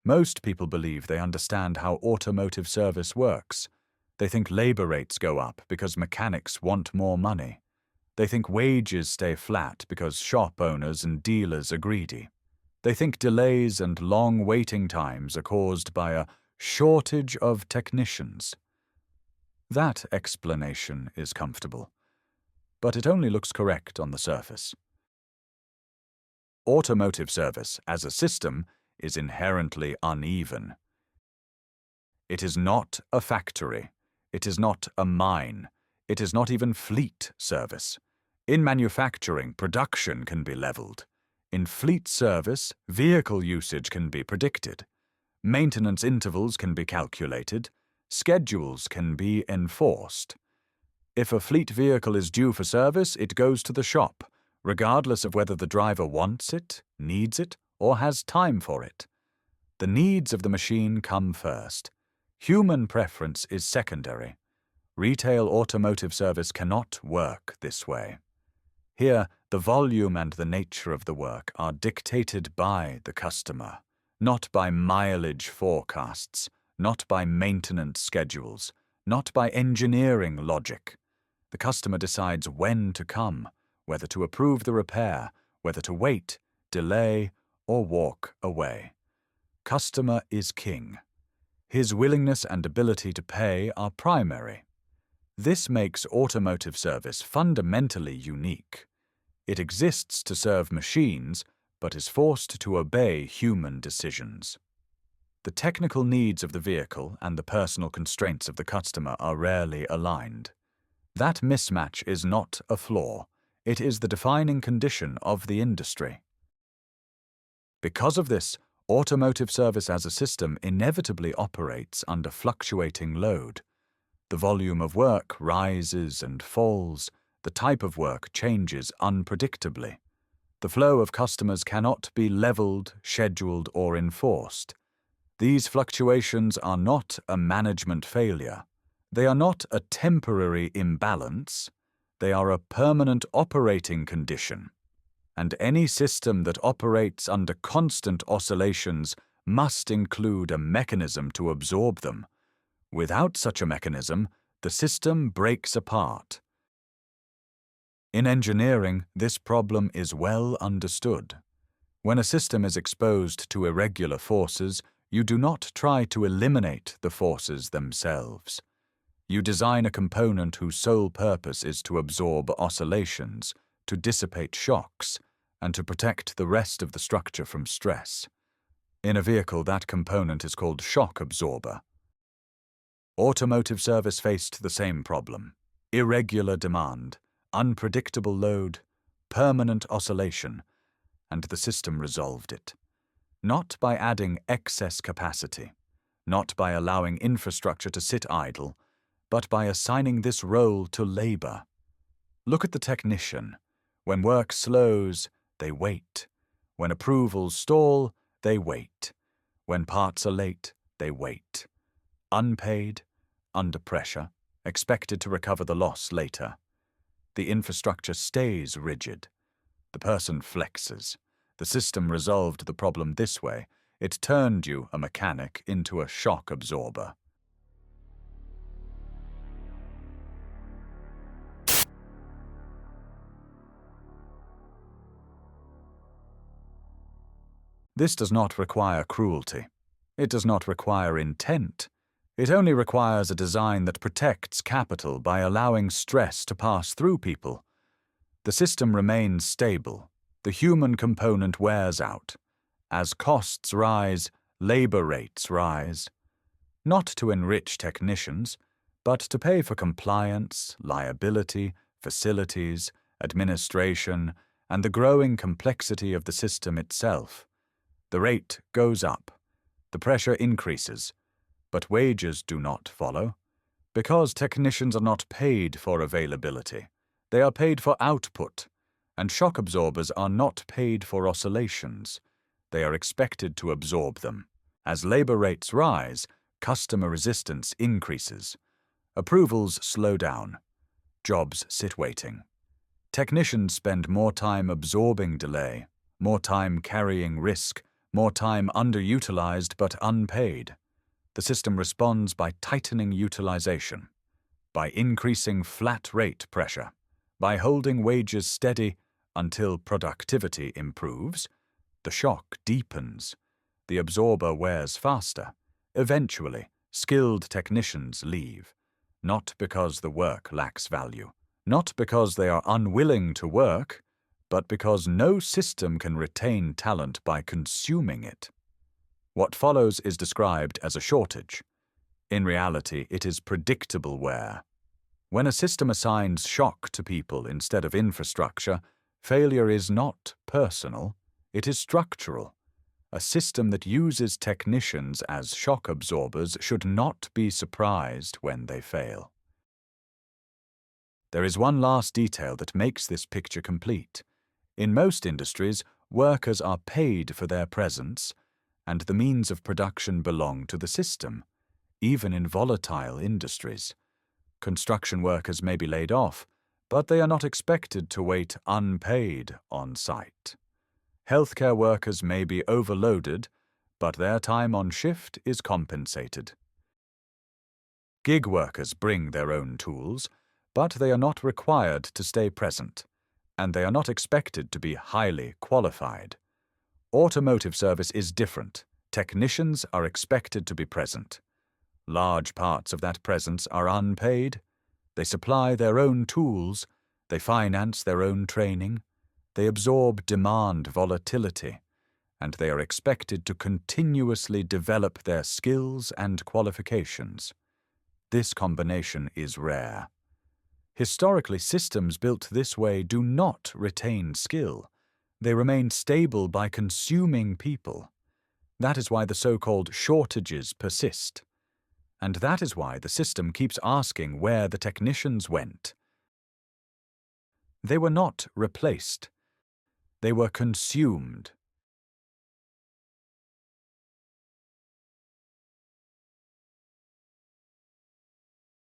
Most people believe they understand how automotive service works. They think labor rates go up because mechanics want more money. They think wages stay flat because shop owners and dealers are greedy. They think delays and long waiting times are caused by a shortage of technicians. That explanation is comfortable, but it only looks correct on the surface. Automotive service, as a system, is inherently uneven. It is not a factory. It is not a mine. It is not even fleet service. In manufacturing, production can be leveled. In fleet service, vehicle usage can be predicted. Maintenance intervals can be calculated. Schedules can be enforced. If a fleet vehicle is due for service, it goes to the shop, regardless of whether the driver wants it, needs it, or has time for it. The needs of the machine come first. Human preference is secondary. Retail automotive service cannot work this way. Here, the volume and the nature of the work are dictated by the customer, not by mileage forecasts, not by maintenance schedules, not by engineering logic. The customer decides when to come, whether to approve the repair, whether to wait, delay, or walk away. Customer is king. His willingness and ability to pay are primary. This makes automotive service fundamentally unique. It exists to serve machines, but is forced to obey human decisions. The technical needs of the vehicle and the personal constraints of the customer are rarely aligned. That mismatch is not a flaw. It is the defining condition of the industry. Because of this, automotive service as a system inevitably operates under fluctuating load. The volume of work rises and falls. The type of work changes unpredictably. The flow of customers cannot be leveled, scheduled, or enforced. These fluctuations are not a management failure. They are not a temporary imbalance. They are a permanent operating condition. And any system that operates under constant oscillations must include a mechanism to absorb them. Without such a mechanism, the system breaks apart. In engineering, this problem is well understood. When a system is exposed to irregular forces, you do not try to eliminate the forces themselves. You design a component whose sole purpose is to absorb oscillations, to dissipate shocks, and to protect the rest of the structure from stress. In a vehicle, that component is called shock absorber. Automotive service faced the same problem: irregular demand, unpredictable load, permanent oscillation, and the system resolved it. Not by adding excess capacity, not by allowing infrastructure to sit idle, but by assigning this role to labor. Look at the technician. When work slows, they wait. When approvals stall, they wait. When parts are late, they wait. Unpaid, under pressure, expected to recover the loss later. The infrastructure stays rigid. The person flexes. The system resolved the problem this way. It turned you, a mechanic, into a shock absorber. This does not require cruelty. It does not require intent. It only requires a design that protects capital by allowing stress to pass through people. The system remains stable. The human component wears out. As costs rise, labor rates rise. Not to enrich technicians, but to pay for compliance, liability, facilities, administration, and the growing complexity of the system itself. The rate goes up. The pressure increases. But wages do not follow. Because technicians are not paid for availability, they are paid for output, and shock absorbers are not paid for oscillations. They are expected to absorb them. As labor rates rise, customer resistance increases. Approvals slow down. Jobs sit waiting. Technicians spend more time absorbing delay, more time carrying risk, more time underutilized but unpaid. The system responds by tightening utilization, by increasing flat rate pressure, by holding wages steady until productivity improves. The shock deepens. The absorber wears faster. Eventually, skilled technicians leave, not because the work lacks value, not because they are unwilling to work, but because no system can retain talent by consuming it. What follows is described as a shortage. In reality, it is predictable wear. When a system assigns shock to people instead of infrastructure, failure is not personal, it is structural. A system that uses technicians as shock absorbers should not be surprised when they fail. There is one last detail that makes this picture complete. In most industries, workers are paid for their presence, and the means of production belong to the system, even in volatile industries. Construction workers may be laid off, but they are not expected to wait unpaid on site. Healthcare workers may be overloaded, but their time on shift is compensated. Gig workers bring their own tools, but they are not required to stay present, and they are not expected to be highly qualified. Automotive service is different. Technicians are expected to be present. Large parts of that presence are unpaid. They supply their own tools. They finance their own training. They absorb demand volatility, and they are expected to continuously develop their skills and qualifications. This combination is rare. Historically, systems built this way do not retain skill. They remain stable by consuming people. That is why the so-called shortages persist. And that is why the system keeps asking where the technicians went. They were not replaced. They were consumed.